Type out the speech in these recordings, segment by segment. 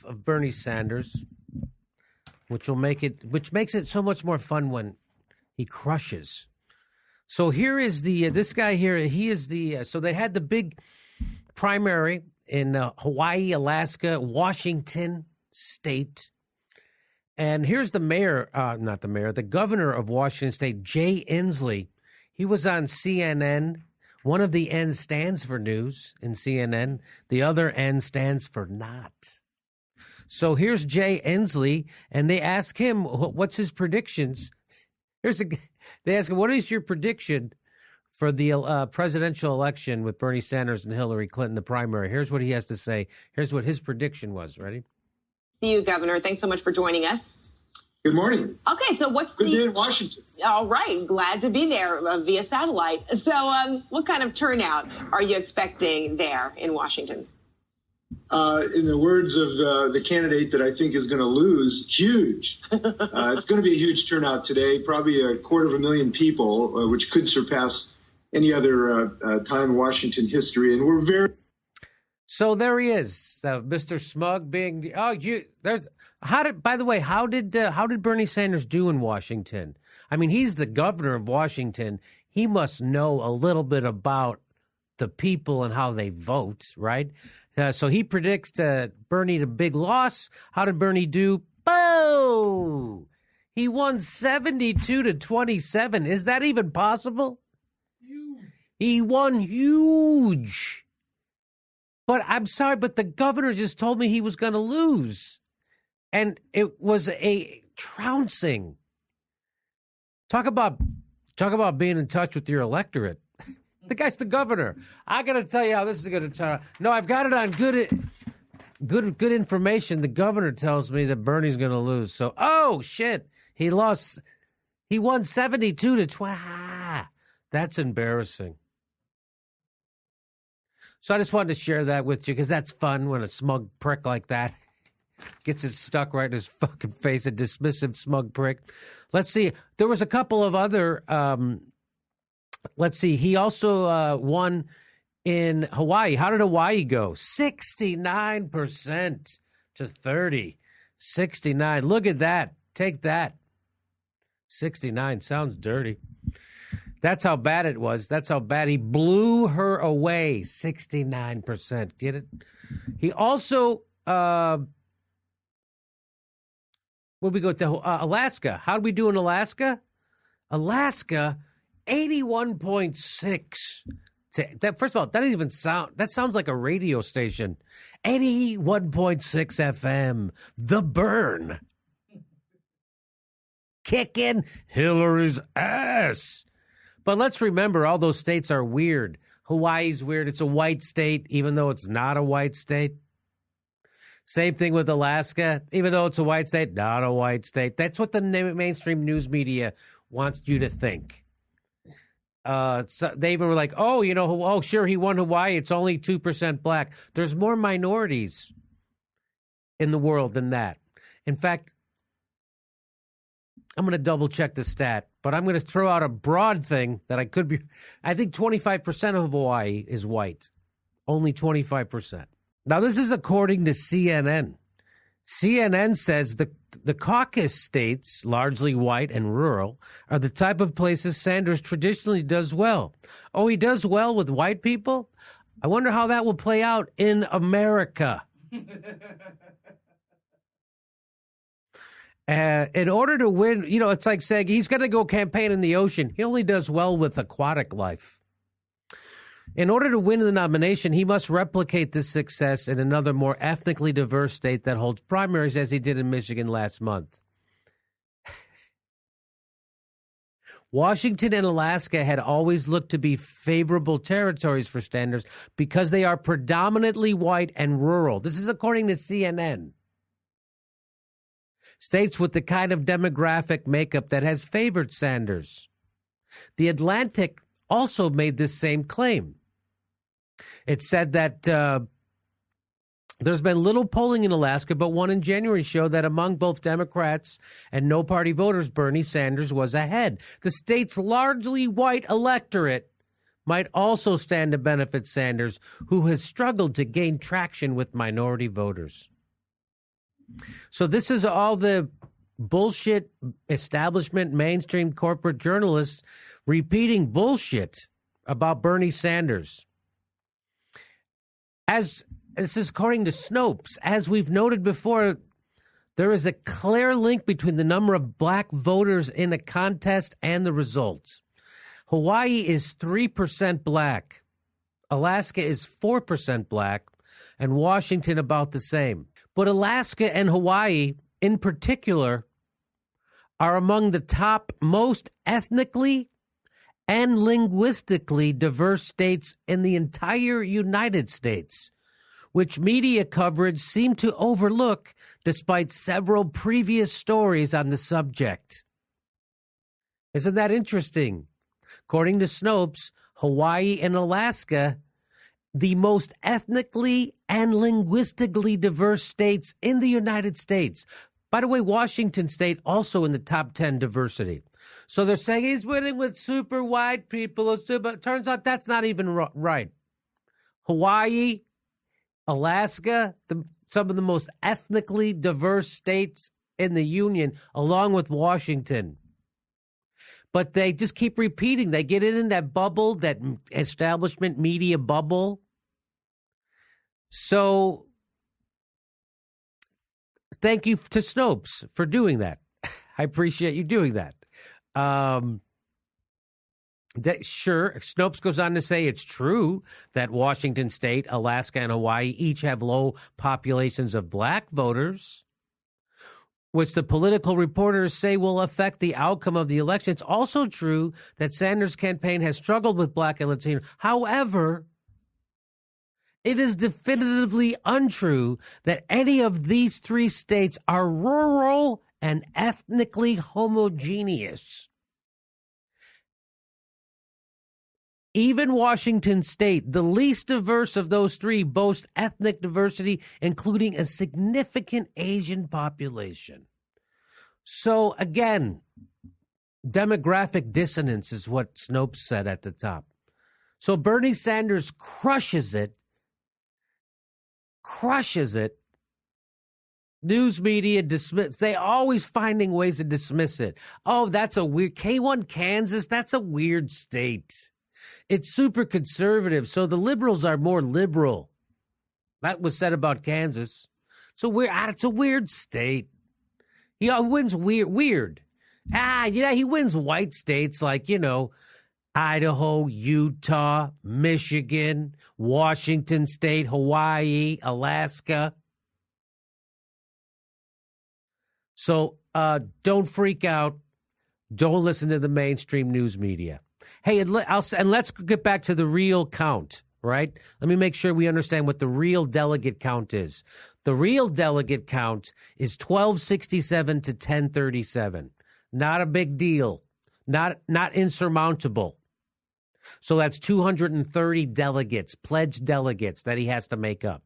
of Bernie Sanders, which makes it so much more fun when he crushes. So here is this guy here. He is so they had the big primary in Hawaii, Alaska, Washington State. And here's the the governor of Washington State, Jay Inslee. He was on CNN. One of the N stands for news in CNN. The other N stands for not. So here's Jay Inslee, and they ask him, what's his predictions? They ask him, what is your prediction for the presidential election with Bernie Sanders and Hillary Clinton, the primary? Here's what he has to say. Here's what his prediction was. Ready? See you, Governor. Thanks so much for joining us. Good morning. Okay, so what's Good day in Washington. All right, glad to be there via satellite. So what kind of turnout are you expecting there in Washington? In the words of the candidate that I think is going to lose, huge. It's going to be a huge turnout today, probably 250,000 people, which could surpass any other time in Washington history. And we're very... So there he is, Mr. Smug being, how did Bernie Sanders do in Washington? I mean, he's the governor of Washington. He must know a little bit about the people and how they vote, right? So he predicts Bernie a big loss. How did Bernie do? Boo! He won 72-27. Is that even possible? He won huge. But I'm sorry, but the governor just told me he was going to lose. And it was a trouncing. Talk about being in touch with your electorate. The guy's the governor. I got to tell you how this is going to turn out. No, I've got it on good information. The governor tells me that Bernie's going to lose. So, oh, shit. He lost. He won 72-20. That's embarrassing. So I just wanted to share that with you because that's fun when a smug prick like that gets it stuck right in his fucking face, a dismissive smug prick. Let's see. There was a couple of other, let's see. He also won in Hawaii. How did Hawaii go? 69% to 30. 69. Look at that. Take that. 69 sounds dirty. That's how bad it was. That's how bad he blew her away. 69%. Get it? He also, where'd we go to? Alaska. How did we do in Alaska? Alaska, 81.6. First of all, that doesn't even sound, that sounds like a radio station. 81.6 FM. The Burn. Kicking Hillary's ass. But let's remember, all those states are weird. Hawaii's weird. It's a white state, even though it's not a white state. Same thing with Alaska. Even though it's a white state, not a white state. That's what the mainstream news media wants you to think. So they even were like, oh, sure, he won Hawaii. It's only 2% black. There's more minorities in the world than that. In fact, I'm going to double check the stat, but I'm going to throw out a broad thing that I think 25% of Hawaii is white. Only 25%. Now, this is according to CNN. CNN says the caucus states, largely white and rural, are the type of places Sanders traditionally does well. Oh, he does well with white people? I wonder how that will play out in America. In order to win, it's like saying he's going to go campaign in the ocean. He only does well with aquatic life. In order to win the nomination, he must replicate this success in another more ethnically diverse state that holds primaries, as he did in Michigan last month. Washington and Alaska had always looked to be favorable territories for Sanders because they are predominantly white and rural. This is according to CNN. States with the kind of demographic makeup that has favored Sanders. The Atlantic also made this same claim. It said that there's been little polling in Alaska, but one in January showed that among both Democrats and no-party voters, Bernie Sanders was ahead. The state's largely white electorate might also stand to benefit Sanders, who has struggled to gain traction with minority voters. So this is all the bullshit establishment, mainstream corporate journalists repeating bullshit about Bernie Sanders. As this is according to Snopes, as we've noted before, there is a clear link between the number of black voters in a contest and the results. Hawaii is 3% black. Alaska is 4% black, and Washington about the same. But Alaska and Hawaii, in particular, are among the top most ethnically and linguistically diverse states in the entire United States, which media coverage seemed to overlook despite several previous stories on the subject. Isn't that interesting? According to Snopes, Hawaii and Alaska, the most ethnically and linguistically diverse states in the United States. By the way, Washington State also in the top 10 diversity. So they're saying he's winning with super white people. But turns out that's not even right. Hawaii, Alaska, some of the most ethnically diverse states in the union, along with Washington. But they just keep repeating. They get in that bubble, that establishment media bubble. So thank you to Snopes for doing that. I appreciate you doing that. Sure, Snopes goes on to say it's true that Washington State, Alaska, and Hawaii each have low populations of black voters, which the political reporters say will affect the outcome of the election. It's also true that Sanders' campaign has struggled with black and Latino. However, it is definitively untrue that any of these three states are rural and ethnically homogeneous. Even Washington State, the least diverse of those three, boasts ethnic diversity, including a significant Asian population. So again, demographic dissonance is what Snopes said at the top. So Bernie Sanders crushes it. News media dismiss. They always finding ways to dismiss it. Oh, that's a weird K1 Kansas. That's a weird state. It's super conservative, so the liberals are more liberal. That was said about Kansas. So it's a weird state. He wins weird. He wins white states like, Idaho, Utah, Michigan, Washington State, Hawaii, Alaska. So don't freak out. Don't listen to the mainstream news media. Hey, and let's get back to the real count, right? Let me make sure we understand what the real delegate count is. The real delegate count is 1267 to 1037. Not a big deal. Not insurmountable. So that's 230 delegates, pledged delegates that he has to make up.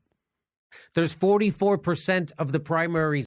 There's 44% of the primaries